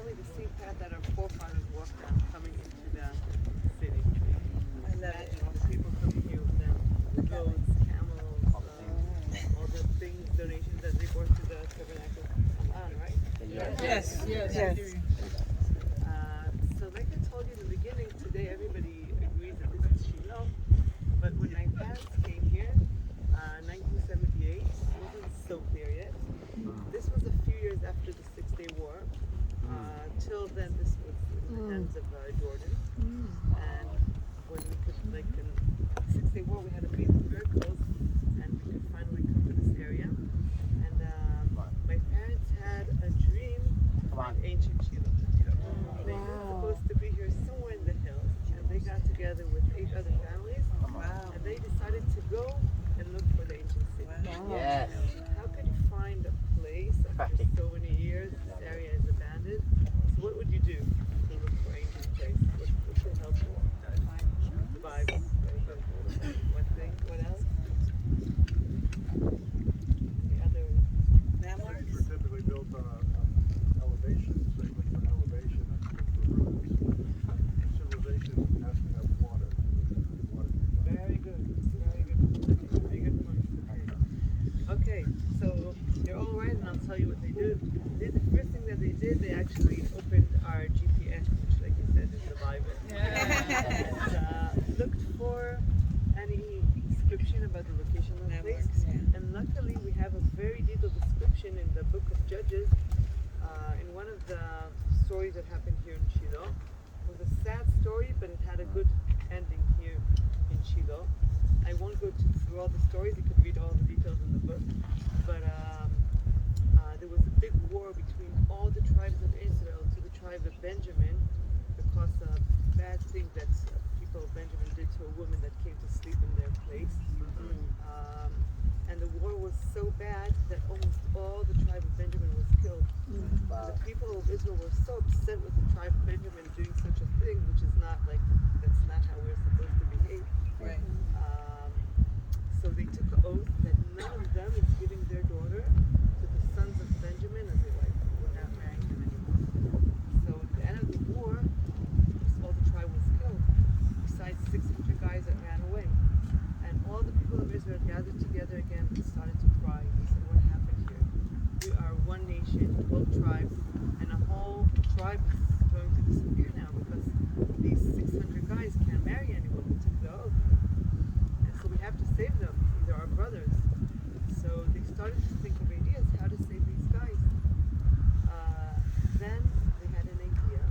probably the same path that our forefathers walked down coming into the city. I love it. Imagine all the people coming here with them, goats, camels, all the things, donations that they brought to the tabernacle. Right? Yes. So like I told you in the beginning, today everybody agrees that this is Shiloh. But when my parents came here, 1978, it wasn't so clear yet. This was a few years after the Six-Day War. Till then, this was in the hands of Jordan. And when we could, like in the Six-Day War, we had to meet miracles, and we could finally come to this area. And my parents had a dream about ancient Shiloh. They were supposed to be here somewhere in the hills, and they got together with 8 other families, and they decided to go and look for the ancient city. Yes. How could you find a place after so many years? This area is abandoned. So what would you do to look for ancient place? What should help you? The Bible. Very good. One thing. What else? The other Cities were typically built on elevation, so you look for an elevation and look for roots. Civilization has to have water. Very good. Very good. Very good point. Okay, so you're all right, and I'll tell you what they did. The first thing that they did, they actually opened our GPS, which, like you said, is the Bible. And looked for any description about the location of the place. And luckily, we have a very detailed description in the book of Judges. In one of the stories that happened here in Shiloh, it was a sad story, but it had a good ending here in Shiloh. I won't go through all the stories. You can read all the details in the book. But there was a big war between all the tribes of Israel to the tribe of Benjamin because of bad things that people of Benjamin did to a woman that came to sleep in their place. And the war was so bad that almost all the tribe of Benjamin was killed. The people of Israel were so upset with the tribe of Benjamin doing such a thing, which is not like, that's not how we're supposed to behave. Right. So they took an oath that none of them is giving their daughter to the sons of Benjamin as a wife. We're not marrying them anymore. So at the end of the war, all the tribe was killed, besides 600 guys that ran away. And all the people of Israel gathered together again and started to cry. They said, what happened here? We are one nation, 12 tribes, and a whole tribe is going to disappear now because these 600 guys can't marry anyone. We took the oath. And so we have to save them. These are our brothers. So they started to think of ideas how to save these guys. Then they had an idea.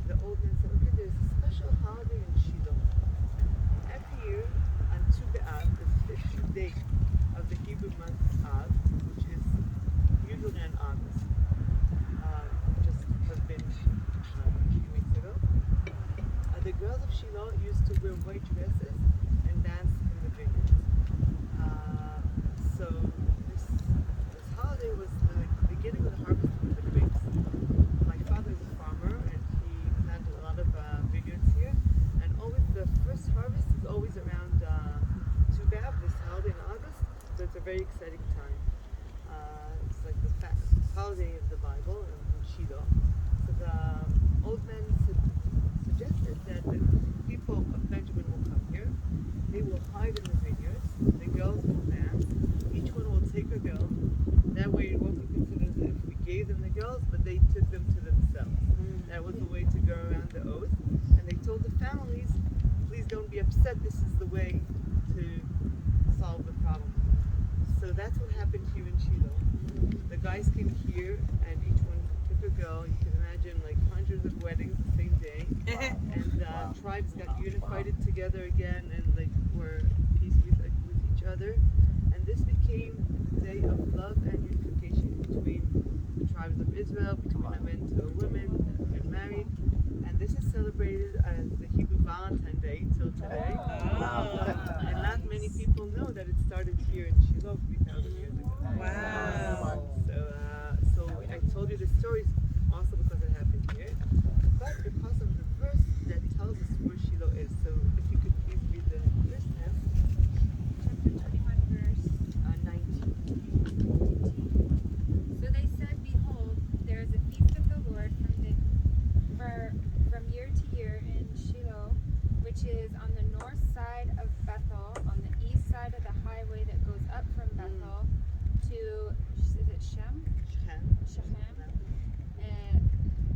The old man said, okay, there's a special holiday in Shiloh. Every year on Tu B'Av, the 15th day of the Hebrew month Av, which is usually in August, just has been a few weeks ago. The girls of Shiloh used to wear white dresses and dance in the vineyards. So this holiday was the beginning of the harvest of the grapes. My father is a farmer, and he planted a lot of vineyards here. And always the first harvest is always around Tu B'Av, this holiday in August. So it's a very exciting time. It's like the holiday of the Bible in Shiloh. So the old man suggested that the people of Benjamin will come here. They will hide in the vineyards. The girls will dance. Each one will take a girl. That way it won't be considered as if we gave them the girls, but they took them to themselves. That was the way to go around the oath. And they told the families, please don't be upset. This is the way to solve the problem. So that's what happened here in Shiloh. The guys came here, and each one took a girl. You can imagine like hundreds of weddings the same day. And tribes got unified together again and like were at peace with each other. And this became the day of love and unification between the tribes of Israel, between a men to a women that get married. And this is celebrated as the Hebrew Valentine Day till today. And not many people know that it started here in Shiloh 3,000 years ago. Wow. So I told you the stories also because it happened here, but because of the verse that tells us where Shiloh is. So if you could please read the verse now. Chapter 21, verse 19. So they said, behold, there is a feast of the Lord from the which is on the north side of Bethel, on the east side of the highway that goes up from Bethel to, is it Shem? Shechem.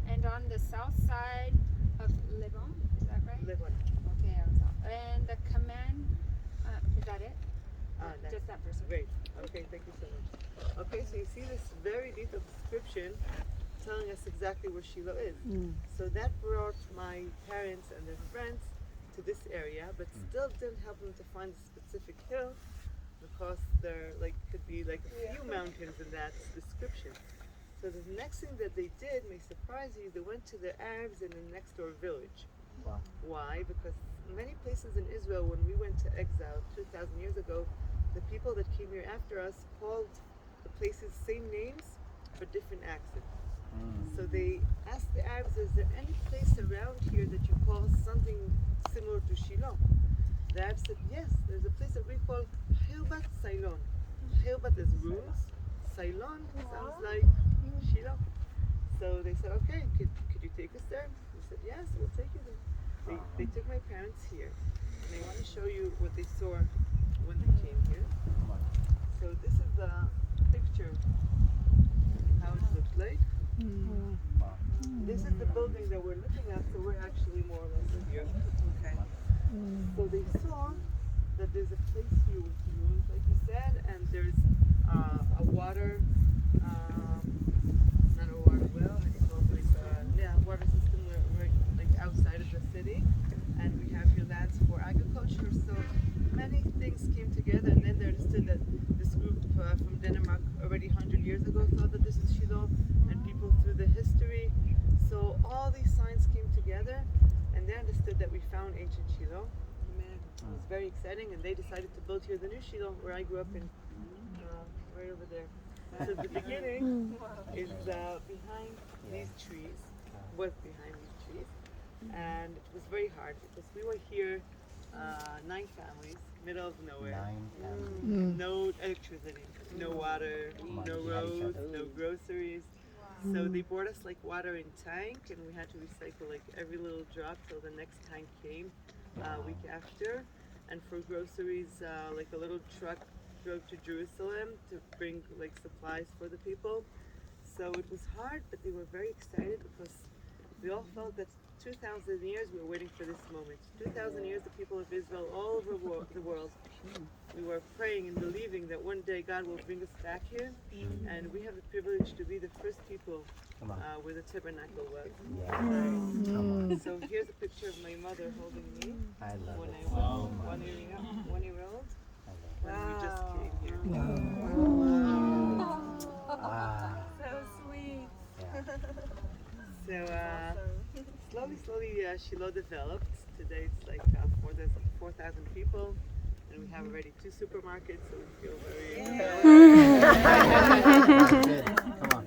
And on the south side of Lebanon, is that right? Live on. Okay, I was off. And the command, is that it? That's Just that verse. great. Okay, thank you so much. Okay, so you see this very detailed description telling us exactly where Shiloh is. So that brought my parents and their friends to this area, but still didn't help them to find a specific hill because there could be a few mountains in that description. So the next thing that they did may surprise you. They went to the Arabs in the next door village. Wow. Why? Because many places in Israel, when we went to exile 2,000 years ago, the people that came here after us called the places same names but different accents. So they asked the Arabs, is there any place around here that you call something similar to Shiloh? The Arabs said, yes, there's a place that we call Hilbat Sailon. Hilbat is rooms. Sailon sounds like Shiloh. So they said, okay, could you take us there? We said, yes, we'll take you there. They took my parents here, and they want to show you what they saw when they came here. So this is the picture how it looked like. This is the building that we're looking at, so we're actually more or less here. Okay. So they saw that there's a place here with ruins, like you said, and there's a water, not a water well, I think it's water system right outside of the city, and we have here lands for agriculture. So many things came together, and then they understood that this group from Denmark already 100 years ago thought that this is Shiloh, and people through the history. So all these signs came together, and they understood that we found ancient Shiloh. It was very exciting, and they decided to build here the new Shiloh, where I grew up in, right over there. So the beginning is behind these trees, was behind these trees, and it was very hard because we were here, 9 families, middle of nowhere, no electricity, no water, no roads, no groceries. So they brought us water in tank, and we had to recycle every little drop till the next tank came week after. And for groceries, a little truck drove to Jerusalem to bring supplies for the people. So it was hard, but they were very excited because we all felt that 2,000 years we were waiting for this moment. 2,000 years the people of Israel all over the world, we were praying and believing that one day God will bring us back here, and we have the privilege to be the first people where the tabernacle was. So here's a picture of my mother holding me when I was 1 year old, when we just came here. So sweet. So slowly Shiloh developed. Today it's 4,000 people, and we have already 2 supermarkets, so we feel very Good. Come on.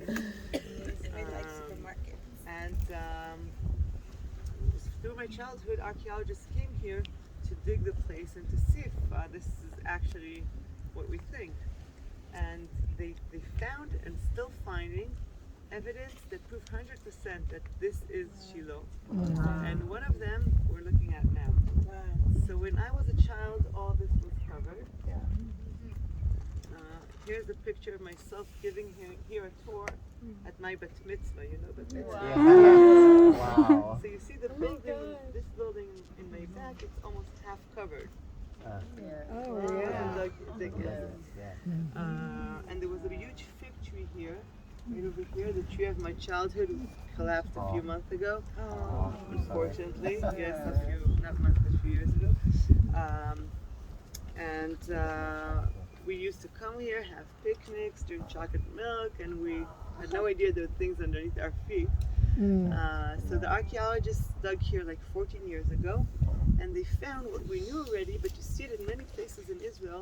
And through my childhood, archaeologists came here to dig the place and to see if this is actually what we think. And they found and still finding evidence that prove 100% that this is Shiloh. And one of them we're looking at now. So when I was a child, all this was covered. Here's a picture of myself giving here a tour at my bat mitzvah. You know bat mitzvah? Wow. So you see the building, this building in my back, it's almost half covered. And there was a huge fig tree here, right over here, the tree of my childhood, which collapsed a few months ago, unfortunately. Yes, not months, but a few years ago. We used to come here, have picnics, drink chocolate milk, and we had no idea there were things underneath our feet. So the archaeologists dug here 14 years ago, and they found what we knew already, but you see it in many places in Israel,